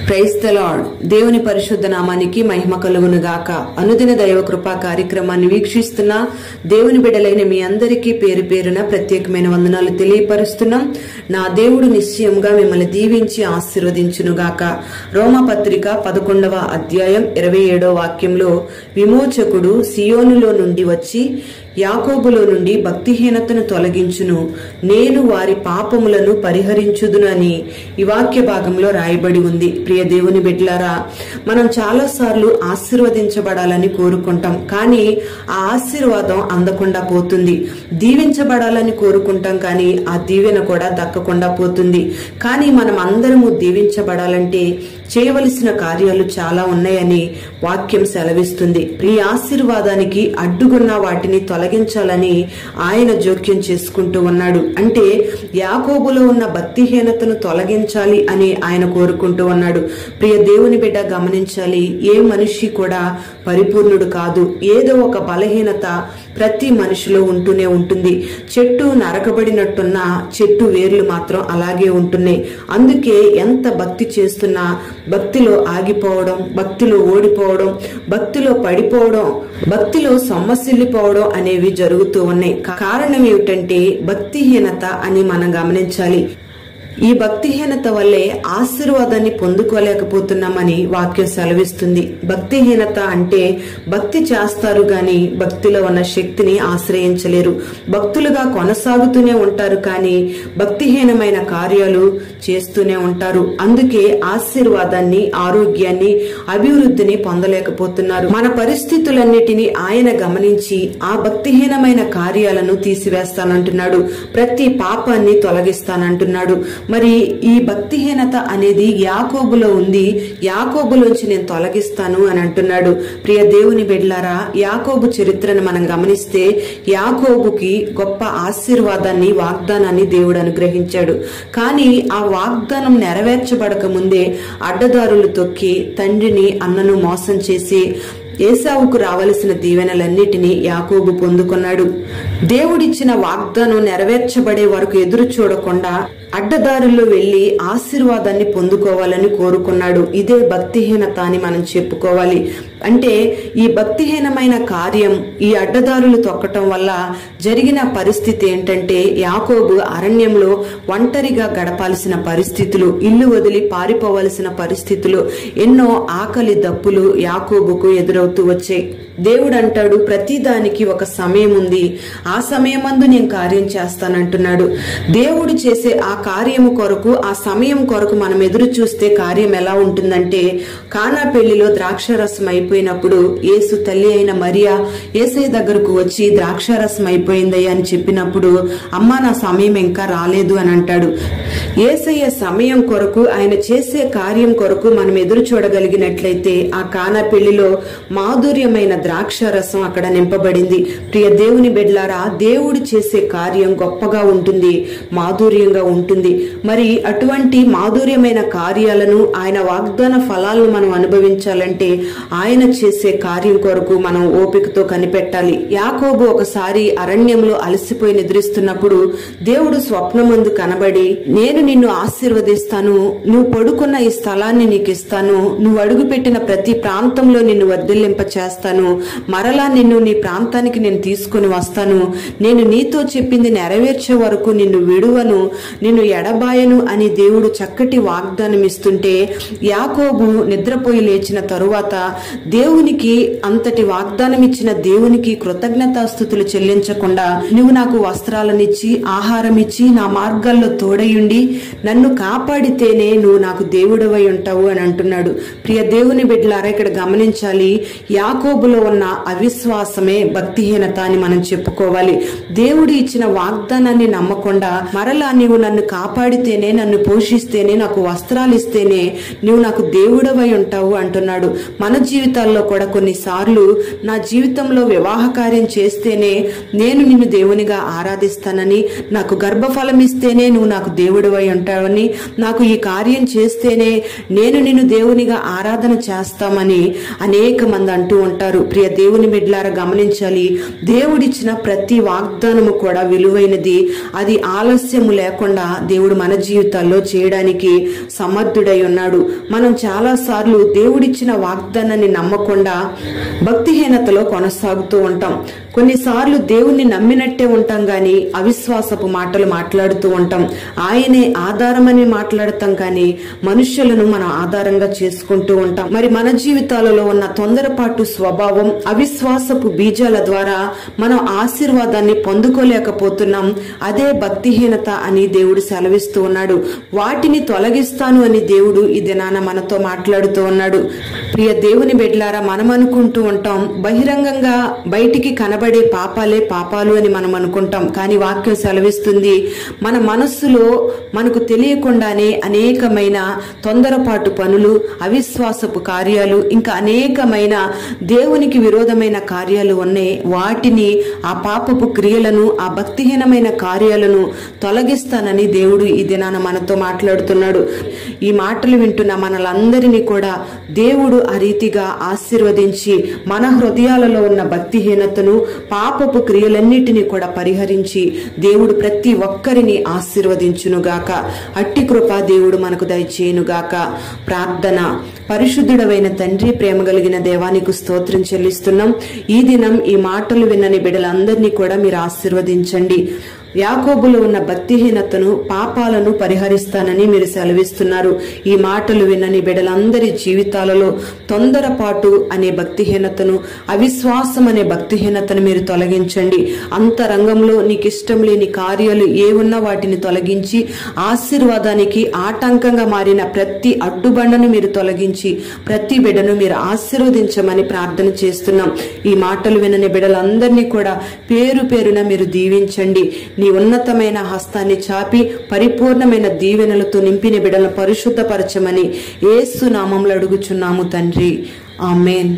Praise the lord. దేవుని పరిశుద్ధ నామానికి మహిమ కలుగును గాక. అనుదిన దైవ కృపా కార్యక్రమాన్ని వీక్షిస్తున్న దేవుని బిడ్డలైన మీ అందరికీ పేరు పేరున ప్రత్యేకమైన వందనాలు తెలియపరుస్తున్నాం. నా దేవుడు నిశ్చయంగా మిమ్మల్ని దీవించి ఆశీర్వదించును గాక. రోమపత్రిక 11వ అధ్యాయం 27వ వాక్యంలో, విమోచకుడు సియోనులో నుండి వచ్చి యాకోబులో నుండి భక్తిహీనతను తొలగించును, నేను వారి పాపములను పరిహరించుదును అని ఈ వాక్య భాగంలో రాయబడి ఉంది. ప్రియ దేవుని బిడ్డలారా, మనం చాలా సార్లు ఆశీర్వదించబడాలని కోరుకుంటాం, కానీ ఆ ఆశీర్వాదం అందకుండా పోతుంది. దీవించబడాలని కోరుకుంటాం, కానీ ఆ దీవెన కూడా దక్కకుండా పోతుంది. కానీ మనం అందరము దీవించబడాలంటే చేయవలసిన కార్యాలు చాలా ఉన్నాయని వాక్యం సెలవిస్తుంది. ఈ ఆశీర్వాదానికి అడ్డుగున్న వాటిని తొలగించాలని ఆయన జోక్యం చేసుకుంటూ ఉన్నాడు. అంటే యాకోబులో ఉన్న భక్తిహీనతను తొలగించాలి అని ఆయన కోరుకుంటూ ఉన్నాడు. ప్రియ దేవుని బిడ్డ గమనించాలి, ఏ మనిషి కూడా పరిపూర్ణుడు కాదు. ఏదో ఒక బలహీనత ప్రతి మనిషిలో ఉంటూనే ఉంటుంది. చెట్టు నరకబడినట్టున్న చెట్టు వేర్లు మాత్రం అలాగే ఉంటున్నాయి. అందుకే ఎంత భక్తి చేస్తున్నా భక్తిలో ఆగిపోవడం, భక్తిలో ఓడిపోవడం, భక్తిలో పడిపోవడం, భక్తిలో సొమ్మసిల్లిపోవడం అనేవి జరుగుతూ ఉన్నాయి. కారణం ఏమిటంటే భక్తిహీనత అని మనం గమనించాలి. ఈ భక్తిహీనత వల్లే ఆశీర్వాదాన్ని పొందుకోలేకపోతున్నామని వాక్యం సెలవిస్తుంది. భక్తిహీనత అంటే భక్తి చేస్తారు గాని భక్తిలో ఉన్న శక్తిని ఆశ్రయించలేరు. భక్తులుగా కొనసాగుతూనే ఉంటారు, కానీ భక్తిహీనమైన కార్యాలు చేస్తూనే ఉంటారు. అందుకే ఆశీర్వాదాన్ని, ఆరోగ్యాన్ని, అభివృద్ధిని పొందలేకపోతున్నారు. మన పరిస్థితులన్నిటినీ ఆయన గమనించి ఆ భక్తిహీనమైన కార్యాలను తీసివేస్తానంటున్నాడు. ప్రతి పాపాన్ని తొలగిస్తానంటున్నాడు. మరి ఈ భక్తిహీనత అనేది యాకోబులో ఉంది, యాకోబులోంచి నేను తొలగిస్తాను అని అంటున్నాడు. ప్రియ దేవుని బిడ్డలారా, యాకోబు చరిత్రను మనం గమనిస్తే యాకోబుకి గొప్ప ఆశీర్వాదాన్ని, వాగ్దానాన్ని దేవుడు అనుగ్రహించాడు. కానీ ఆ వాగ్దానం నెరవేర్చబడక ముందే అడ్డదారులు తొక్కి తండ్రిని, అన్నను మోసం చేసి ఏసావుకు రావలసిన దీవెనలన్నిటినీ యాకోబు పొందుకున్నాడు. దేవుడిచ్చిన వాగ్దానం నెరవేర్చబడే వరకు ఎదురు చూడకుండా అడ్డదారుల్లో వెళ్లి ఆశీర్వాదాన్ని పొందుకోవాలని కోరుకున్నాడు. ఇదే భక్తిహీనత అని మనం చెప్పుకోవాలి. అంటే ఈ భక్తిహీనమైన కార్యం, ఈ అడ్డదారులు తొక్కటం వల్ల జరిగిన పరిస్థితి ఏంటంటే యాకోబు అరణ్యంలో ఒంటరిగా గడపాల్సిన పరిస్థితులు, ఇల్లు వదిలి పారిపోవలసిన పరిస్థితులు, ఎన్నో ఆకలి దప్పులు యాకోబుకు ఎదురవుతూ వచ్చాయి. దేవుడు అంటాడు, ప్రతిదానికి ఒక సమయం ఉంది, ఆ సమయమందు నేను కార్యం చేస్తానంటున్నాడు. దేవుడు చేసే ఆ కార్యము కొరకు, ఆ సమయం కొరకు మనం ఎదురు చూస్తే కార్యం ఎలా ఉంటుందంటే, కానా పెళ్లిలో ద్రాక్షారసం అయిపోయినప్పుడు యేసు తల్లి అయిన మరియా యేసయ్య దగ్గరకు వచ్చి ద్రాక్షారసం అయిపోయిందయ్యా అని చెప్పినప్పుడు, అమ్మా నా సమయం ఇంకా రాలేదు అని అంటాడు. యేసయ్య సమయం కొరకు, ఆయన చేసే కార్యం కొరకు మనం ఎదురు చూడగలిగినట్లయితే ఆ కానా పెళ్లిలో మాధుర్యమైన ద్రాక్షారసం అక్కడ నింపబడింది. ప్రియ దేవుని బిడ్డలారా, దేవుడు చేసే కార్యం గొప్పగా ఉంటుంది, మాధుర్యంగా ఉంటుంది. మరి అటువంటి మాధుర్యమైన కార్యాలను, ఆయన వాగ్దాన ఫలాలను మనం అనుభవించాలంటే ఆయన చేసే కార్యం కొరకు మనం ఓపికతో కనిపెట్టాలి. యాకోబు ఒకసారి అరణ్యంలో అలసిపోయి నిద్రిస్తున్నప్పుడు దేవుడు స్వప్నమందు కనబడి, నేను నిన్ను ఆశీర్వదిస్తాను, నువ్వు పడుకున్న ఈ స్థలాన్ని నీకు ఇస్తాను, నువ్వు అడుగుపెట్టిన ప్రతి ప్రాంతంలో నిన్ను వర్ధిల్లింప చేస్తాను, మరలా నిన్ను నీ ప్రాంతానికి నేను తీసుకుని వస్తాను, నేను నీతో చెప్పింది నెరవేర్చే వరకు నిన్ను విడువను, నిన్ను ఎడబాయను అని దేవుడు చక్కటి వాగ్దానం ఇస్తుంటే, యాకోబు నిద్రపోయి లేచిన తరువాత దేవునికి, అంతటి వాగ్దానం ఇచ్చిన దేవునికి కృతజ్ఞతాస్తుతులు చెల్లించకుండా, నువ్వు నాకు వస్త్రాలనిచ్చి, ఆహారం ఇచ్చి, నా మార్గాల్లో తోడయుండి నన్ను కాపాడితేనే నువ్వు నాకు దేవుడవై ఉంటావు అని అంటున్నాడు. ప్రియ దేవుని బిడ్డలారా, ఇక్కడ గమనించాలి, యాకోబులో ఉన్న అవిశ్వాసమే భక్తిహీనత అని మనం చెప్పుకోవాలి. దేవుడు ఇచ్చిన వాగ్దానాన్ని నమ్మకుండా, మరలా నీవు నన్ను కాపాడితేనే, నన్ను పోషిస్తేనే, నాకు వస్త్రాలు ఇస్తేనే నువ్వు నాకు దేవుడవై ఉంటావు అంటున్నాడు. మన జీవితాల్లో కూడా కొన్నిసార్లు, నా జీవితంలో వివాహ కార్యం చేస్తేనే నేను నిన్ను దేవునిగా ఆరాధిస్తానని, నాకు గర్భఫలం ఇస్తేనే నువ్వు నాకు దేవుడివై ఉంటావని, నాకు ఈ కార్యం చేస్తేనే నేను నిన్ను దేవునిగా ఆరాధన చేస్తామని అనేక మంది అంటూ ఉంటారు. ప్రియ దేవుని బిడ్డలారా గమనించాలి, దేవుడిచ్చిన ప్రతి వాగ్దానము కూడా విలువైనది. అది ఆలస్యము లేకుండా దేవుడు మన జీవితాల్లో చేయడానికి సమర్థుడై ఉన్నాడు. మనం చాలా సార్లు దేవుడిచ్చిన వాగ్దానాన్ని నమ్మకుండా భక్తిహీనతలో కొనసాగుతూ ఉంటాం. కొన్నిసార్లు దేవుణ్ణి నమ్మినట్టే ఉంటాం గాని అవిశ్వాసపు మాటలు మాట్లాడుతూ ఉంటాం. ఆయనే ఆధారమని మాట్లాడతాం కానీ మనుష్యులను మనం ఆధారంగా చేసుకుంటూ ఉంటాం. మరి మన జీవితాలలో ఉన్న తొందరపాటు స్వభావం, అవిశ్వాసపు బీజాల ద్వారా మనం ఆశీర్వాదాన్ని పొందుకోలేకపోతున్నాం. అదే భక్తిహీనత అని దేవుడు సెలవిస్తూ ఉన్నాడు. వాటిని తొలగిస్తాను అని దేవుడు ఈ దినాన మనతో మాట్లాడుతూ ఉన్నాడు. ప్రియ దేవుని బిడ్డలారా, మనం అనుకుంటూ ఉంటాం బహిరంగంగా బయటికి కనబడే పాపాలే పాపాలు అని మనం అనుకుంటాం. కానీ వాక్యం సెలవిస్తుంది, మన మనస్సులో మనకు తెలియకుండానే అనేకమైన తొందరపాటు పనులు, అవిశ్వాసపు కార్యాలు, ఇంకా అనేకమైన దేవునికి విరోధమైన కార్యాలు ఉన్నాయి. వాటిని, ఆ పాపపు క్రియలను, ఆ భక్తిహీనమైన కార్యాలను తొలగిస్తానని దేవుడు ఈ దినాన మనతో మాట్లాడుతున్నాడు. ఈ మాటలు వింటున్న మనలందరినీ కూడా దేవుడు ఆ రీతిగా ఆశీర్వదించి మన హృదయాలలో ఉన్న భక్తిహీనతను, పాపపు క్రియలన్నిటినీ కూడా పరిహరించి దేవుడు ప్రతి ఒక్కరిని ఆశీర్వదించునుగాక. అట్టి కృప దేవుడు మనకు దయచేయునుగాక. ప్రార్థన. పరిశుద్ధుడవైన తండ్రి, ప్రేమ కలిగిన దేవానికి స్తోత్రం చెల్లిస్తున్నాం. ఈ దినం ఈ మాటలు విన్నని బిడ్డలందరినీ కూడా మీరు ఆశీర్వదించండి. యాకోబులో ఉన్న భక్తిహీనతను, పాపాలను పరిహరిస్తానని మీరు సెలవిస్తున్నారు. ఈ మాటలు విన్నని బిడ్డలందరి జీవితాలలో తొందరపాటు అనే భక్తిహీనతను, అవిశ్వాసం అనే భక్తిహీనతను మీరు తొలగించండి. అంతరంగంలో నీకు ఇష్టం లేని కార్యాలు ఏ ఉన్నా వాటిని తొలగించి, ఆశీర్వాదానికి ఆటంకంగా మారిన ప్రతి అడ్డుబండను మీరు తొలగించి ప్రతి బిడ్డను మీరు ఆశీర్వదించమని ప్రార్థన చేస్తున్నాం. ఈ మాటలు వినని బిడ్డలందరినీ కూడా పేరు పేరున మీరు దీవించండి. నీ ఉన్నతమైన హస్తాన్ని చాపి పరిపూర్ణమైన దీవెనలతో నింపిన బిడ్డలను పరిశుద్ధపరచమని యేసు నామములో అడుగుచున్నాము తండ్రి. ఆమేన్.